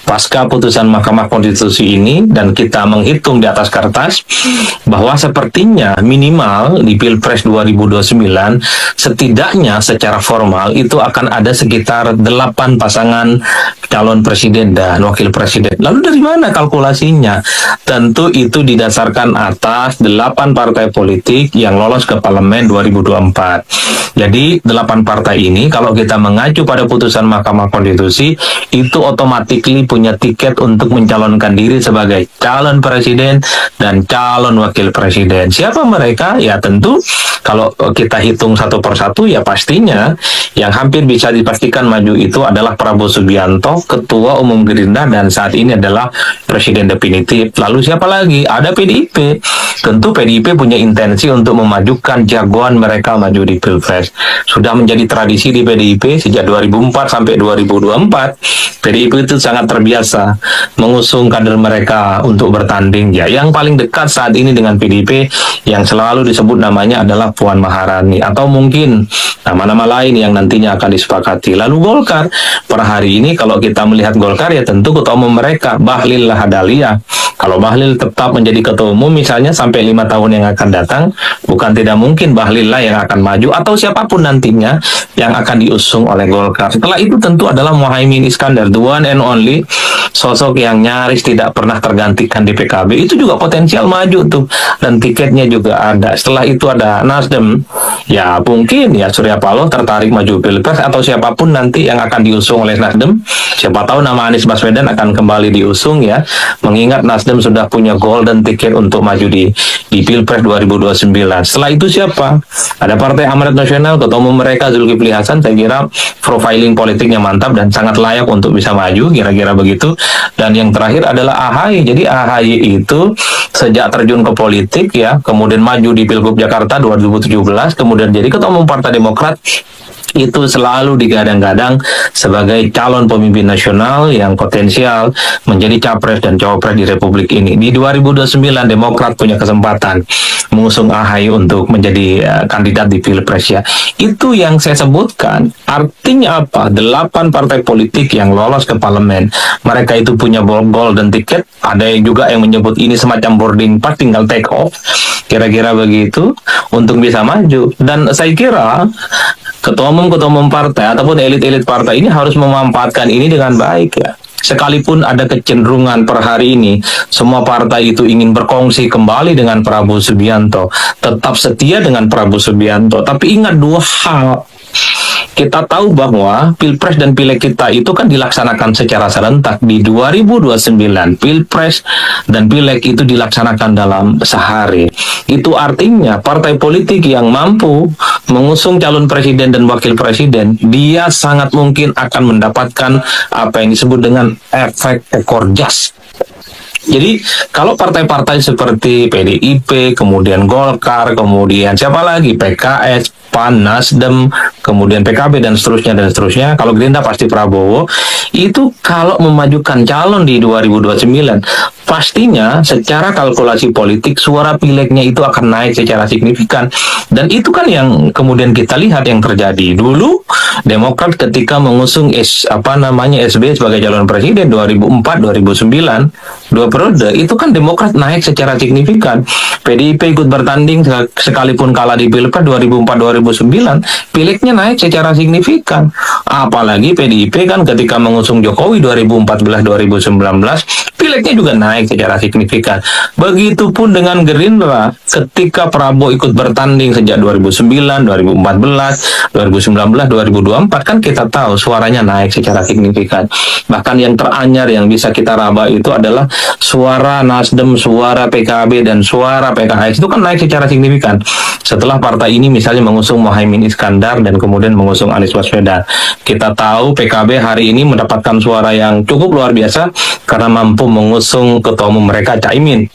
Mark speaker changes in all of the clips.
Speaker 1: pasca putusan Mahkamah Konstitusi ini dan kita menghitung di atas kertas bahwa sepertinya minimal di Pilpres 2029 setidaknya secara formal itu akan ada sekitar 8 pasangan calon presiden dan wakil presiden. Lalu dari mana kalkulasinya? Tentu itu didasarkan atas 8 partai politik yang lolos ke parlemen 2024. Jadi 8 partai ini kalau kita mengacu pada putusan Mahkamah Konstitusi itu otomatis punya tiket untuk mencalonkan diri sebagai calon presiden dan calon wakil presiden. Siapa mereka? Ya tentu kalau kita hitung satu persatu ya pastinya yang hampir bisa dipastikan maju itu adalah Prabowo Subianto, Ketua Umum Gerindra dan saat ini adalah Presiden definitif. Lalu siapa lagi? Ada PDIP. Tentu PDIP punya intensi untuk memajukan jagoan mereka maju di Pilpres. Sudah menjadi tradisi di PDIP sejak 2004 sampai 2024. PDIP itu sangat terbiasa mengusung kader mereka untuk bertanding. Ya, yang paling dekat saat ini dengan PDIP yang selalu disebut namanya adalah Puan Maharani atau mungkin nama-nama lain yang nantinya akan disepakati. Lalu Golkar, per hari ini kalau kita melihat Golkar ya tentu ketua umum mereka Bahlil Lahadalia. Kalau Bahlil tetap menjadi ketua umum misalnya sampai 5 tahun yang akan datang, bukan tidak mungkin Bahlil lah yang akan maju atau siapapun nantinya yang akan diusung oleh Golkar. Setelah itu tentu adalah Muhaimin Iskandar, the one and only, sosok yang nyaris tidak pernah tergantikan di PKB. Itu juga potensial maju tuh dan tiketnya juga ada. Setelah itu ada Nasdem, ya mungkin ya Surya Paloh tertarik maju Pilpres atau siapapun nanti yang akan diusung oleh Nasdem. Siapa tahu nama Anies Baswedan akan kembali diusung ya, mengingat Nasdem sudah punya golden ticket untuk maju di Pilpres 2029. Setelah itu siapa? Ada Partai Amanat Nasional, ketua umum mereka Zulkifli Hasan, saya kira profiling politiknya mantap dan sangat layak untuk bisa maju, kira-kira begitu. Dan yang terakhir adalah AHY. Jadi AHY itu sejak terjun ke politik ya, kemudian maju di Pilgub Jakarta 2017, kemudian jadi ketua umum Partai Demokrat, itu selalu digadang-gadang sebagai calon pemimpin nasional yang potensial menjadi capres dan cawapres di Republik ini. Di 2029 Demokrat punya kesempatan mengusung AHY untuk menjadi kandidat di Pilpres ya. Itu yang saya sebutkan. Artinya apa? 8 partai politik yang lolos ke parlemen, mereka itu punya golden ticket. Ada juga yang menyebut ini semacam boarding pass, tinggal take off, kira-kira begitu, untuk bisa maju. Dan saya kira ketua umum partai ataupun elit-elit partai ini harus memanfaatkan ini dengan baik ya. Sekalipun ada kecenderungan per hari ini semua partai itu ingin berkongsi kembali dengan Prabowo Subianto, tetap setia dengan Prabowo Subianto, tapi ingat 2 hal. Kita tahu bahwa Pilpres dan Pileg kita itu kan dilaksanakan secara serentak di 2029. Pilpres dan Pileg itu dilaksanakan dalam sehari. Itu artinya partai politik yang mampu mengusung calon presiden dan wakil presiden, dia sangat mungkin akan mendapatkan apa yang disebut dengan efek ekor jas. Jadi kalau partai-partai seperti PDIP, kemudian Golkar, kemudian siapa lagi, PKS, PAN, Nasdem, kemudian PKB dan seterusnya, kalau Gerindra pasti Prabowo, itu kalau memajukan calon di 2029, pastinya secara kalkulasi politik suara pilegnya itu akan naik secara signifikan. Dan itu kan yang kemudian kita lihat yang terjadi. Dulu Demokrat ketika mengusung SBY sebagai calon presiden 2004-2009, 2 periode, itu kan Demokrat naik secara signifikan. PDIP ikut bertanding sekalipun kalah di Pilpres 2004-2009, pilegnya naik secara signifikan. Apalagi PDIP kan ketika mengusung Jokowi 2014-2019, pilegnya juga naik secara signifikan. Begitupun dengan Gerindra ketika Prabowo ikut bertanding sejak 2009, 2014, 2019, 2024, kan kita tahu suaranya naik secara signifikan. Bahkan yang teranyar yang bisa kita raba itu adalah suara Nasdem, suara PKB, dan suara PKS itu kan naik secara signifikan setelah partai ini misalnya mengusung Muhaimin Iskandar dan kemudian mengusung Anies Baswedan. Kita tahu PKB hari ini mendapatkan suara yang cukup luar biasa karena mampu mengusung ketua umum mereka Caimin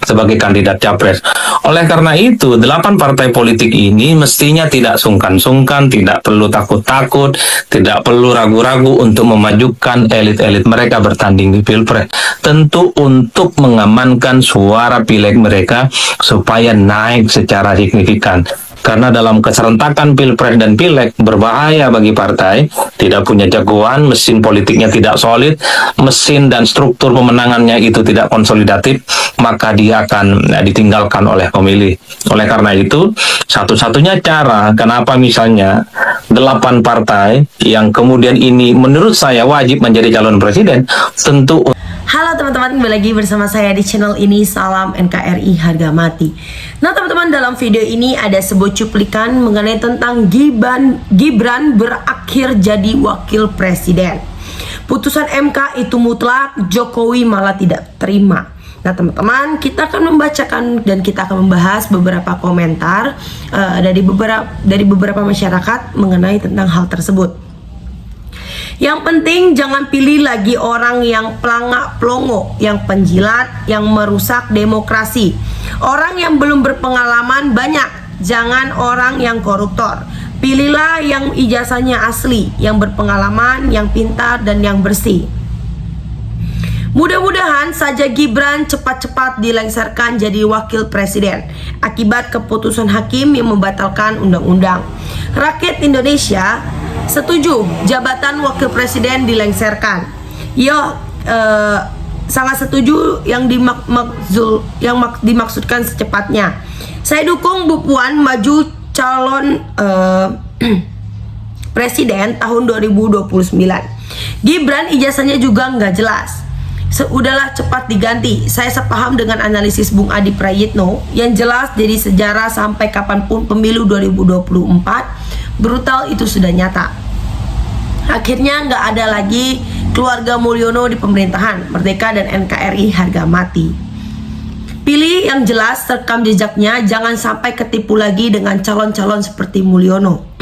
Speaker 1: sebagai kandidat capres. Oleh karena itu, 8 partai politik ini mestinya tidak sungkan-sungkan, tidak perlu takut-takut, tidak perlu ragu-ragu untuk memajukan elit-elit mereka bertanding di Pilpres. Tentu untuk mengamankan suara pileg mereka supaya naik secara signifikan. Karena dalam keserentakan Pilpres dan Pileg berbahaya bagi partai, tidak punya jagoan, mesin politiknya tidak solid, mesin dan struktur pemenangannya itu tidak konsolidatif, maka dia akan ditinggalkan oleh pemilih. Oleh karena itu, satu-satunya cara kenapa misalnya 8 partai yang kemudian ini menurut saya wajib menjadi calon presiden, tentu.
Speaker 2: Halo teman-teman, kembali lagi bersama saya di channel ini. Salam NKRI harga mati. Nah teman-teman, dalam video ini ada sebuah cuplikan mengenai tentang Gibran berakhir jadi wakil presiden. Putusan MK itu mutlak, Jokowi malah tidak terima. Nah teman-teman, kita akan membacakan dan kita akan membahas beberapa komentar dari beberapa masyarakat mengenai tentang hal tersebut. Yang penting jangan pilih lagi orang yang pelangak pelongo, yang penjilat, yang merusak demokrasi. Orang yang belum berpengalaman banyak, jangan orang yang koruptor. Pilihlah yang ijazahnya asli, yang berpengalaman, yang pintar dan yang bersih. Mudah-mudahan saja Gibran cepat-cepat dilengsarkan jadi wakil presiden akibat keputusan hakim yang membatalkan undang-undang. Rakyat Indonesia setuju jabatan wakil presiden dilengsarkan. Sangat setuju yang dimaksudkan secepatnya. Saya dukung Bu Puan maju calon presiden tahun 2029. Gibran ijazahnya juga nggak jelas. Udahlah cepat diganti. Saya sepaham dengan analisis Bung Adi Prayitno yang jelas jadi sejarah sampai kapanpun pemilu 2024 brutal itu sudah nyata. Akhirnya nggak ada lagi keluarga Mulyono di pemerintahan. Merdeka dan NKRI harga mati. Pilih yang jelas, rekam jejaknya, jangan sampai ketipu lagi dengan calon-calon seperti Mulyono.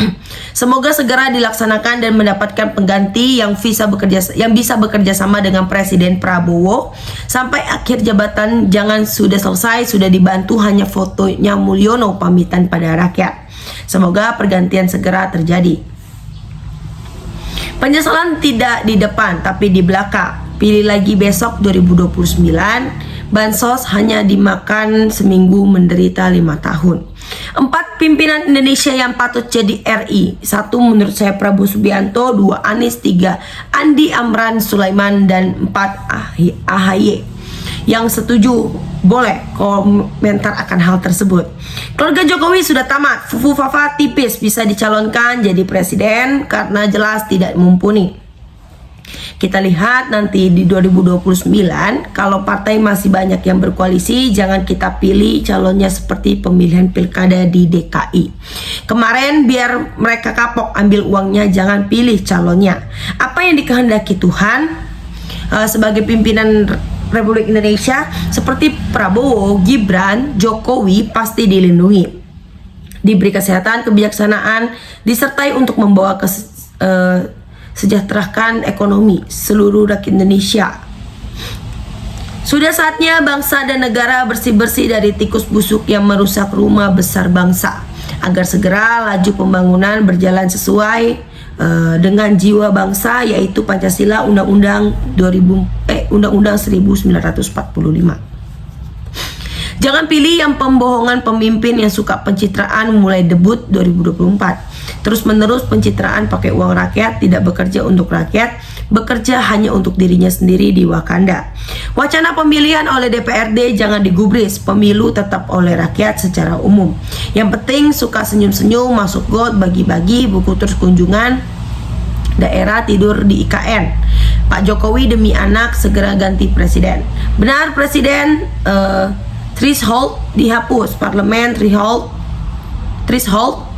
Speaker 2: Semoga segera dilaksanakan dan mendapatkan pengganti yang bisa bekerja sama dengan Presiden Prabowo sampai akhir jabatan. Jangan sudah selesai, sudah dibantu, hanya fotonya Mulyono pamitan pada rakyat. Semoga pergantian segera terjadi. Penyesalan tidak di depan tapi di belakang. Pilih lagi besok 2029. Bansos hanya dimakan seminggu, menderita 5 tahun. 4 pimpinan Indonesia yang patut jadi RI. 1 menurut saya Prabowo Subianto, 2 Anies, 3 Andi Amran Sulaiman, dan 4 AHY. Yang setuju boleh komentar akan hal tersebut. Keluarga Jokowi sudah tamat. Fufu Fafa tipis bisa dicalonkan jadi presiden karena jelas tidak mumpuni. Kita lihat nanti di 2029, kalau partai masih banyak yang berkoalisi, jangan kita pilih calonnya seperti pemilihan pilkada di DKI. Kemarin biar mereka kapok ambil uangnya, jangan pilih calonnya. Apa yang dikehendaki Tuhan sebagai pimpinan Republik Indonesia seperti Prabowo, Gibran, Jokowi pasti dilindungi, diberi kesehatan, kebijaksanaan, disertai untuk membawa sejahterakan ekonomi seluruh rakyat Indonesia. Sudah saatnya bangsa dan negara bersih-bersih dari tikus busuk yang merusak rumah besar bangsa, agar segera laju pembangunan berjalan sesuai dengan jiwa bangsa, yaitu Pancasila, Undang-Undang 1945. Jangan pilih yang pembohongan pemimpin yang suka pencitraan mulai debut 2024. Terus-menerus pencitraan pakai uang rakyat, tidak bekerja untuk rakyat, bekerja hanya untuk dirinya sendiri di Wakanda. Wacana pemilihan oleh DPRD jangan digubris, pemilu tetap oleh rakyat secara umum. Yang penting suka senyum-senyum, masuk got, bagi-bagi buku terus kunjungan daerah, tidur di IKN. Pak Jokowi demi anak segera ganti presiden. Benar presiden, threshold dihapus, parlemen threshold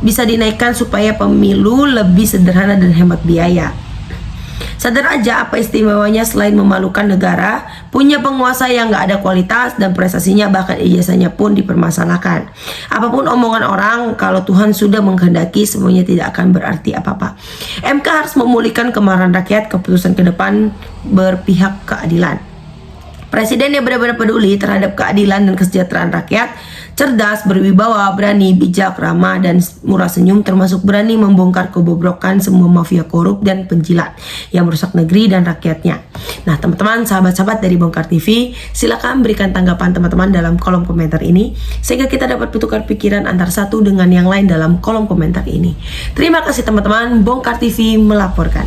Speaker 2: bisa dinaikkan supaya pemilu lebih sederhana dan hemat biaya. Sadar aja apa istimewanya selain memalukan negara, punya penguasa yang gak ada kualitas dan prestasinya, bahkan ijazahnya pun dipermasalahkan. Apapun omongan orang, kalau Tuhan sudah menghendaki, semuanya tidak akan berarti apa-apa. MK harus memulihkan kemarahan rakyat, keputusan ke depan berpihak keadilan. Presiden yang benar-benar peduli terhadap keadilan dan kesejahteraan rakyat, cerdas, berwibawa, berani, bijak, ramah, dan murah senyum, termasuk berani membongkar kebobrokan semua mafia korup dan penjilat yang merusak negeri dan rakyatnya. Nah teman-teman, sahabat-sahabat dari Bongkar TV, silakan berikan tanggapan teman-teman dalam kolom komentar ini, sehingga kita dapat bertukar pikiran antar satu dengan yang lain dalam kolom komentar ini. Terima kasih teman-teman, Bongkar TV melaporkan.